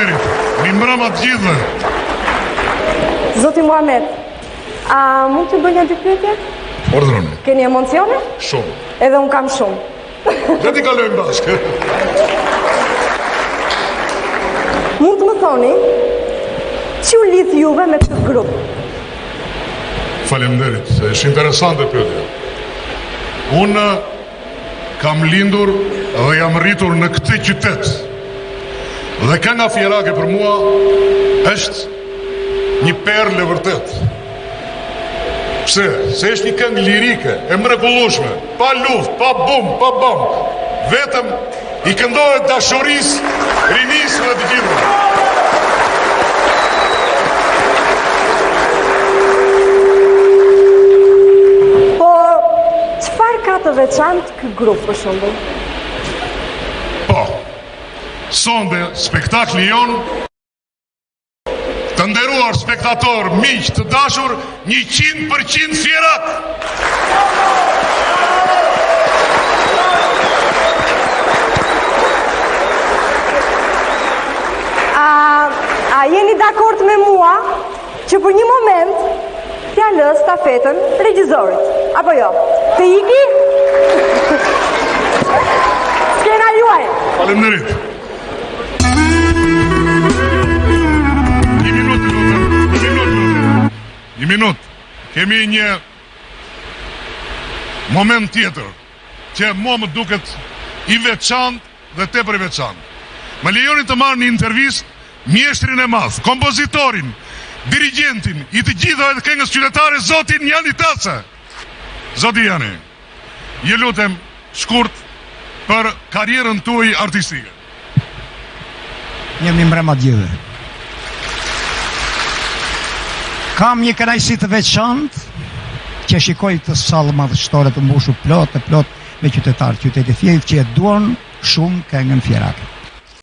Mi mbrëma të gjithë. Zoti Muhamet, a mund të bëj një dy pyetje? Ordroni. Keni emocione? Shumë. Edhe unë kam shumë. Dhe t'i kalojmë bashkë. Mund të më thoni, që u lidh juve me këtë grup? Faleminderit, është interesante pyetja. Unë kam lindur dhe jam rritur në këtë qytet. Dhe kënga fjerake për mua është një perlë e vërtet. Pse? Se është një këngë lirike, e mrekullueshme, pa luftë, pa bum, pa bomb. Vetëm i këndohet dashurisë, rinisë dhe të gjithë. Po, çfarë ka të veçantë ky grup për shembull? Po, sonde spektakli jon, të nderuar spektator, miq të dashur, 100% fjerak. A jeni dakord me mua që për një moment t'ja lë stafetën regjizorit? Apo jo? Të iki? Skena juaj. Faleminderit. Një minut. Kemi një moment tjetër që mua më duket i veçantë dhe tepër i veçantë. Më lejoni të marr një intervistë mjeshtrin e madh, kompozitorin, dirigentin i të gjithave të këngës qytetare, zotin Jani Taca. Zoti Jani, ju lutem shkurt për karrierën tuaj artistike. Jemi mbrëma të gjithëve. Kam një kënaqësi të veçantë që shikoj këtë sallë madhështore të mbushur plot me qytetarë, qyteti thjeshtë që e duan shumë këngën fjerake.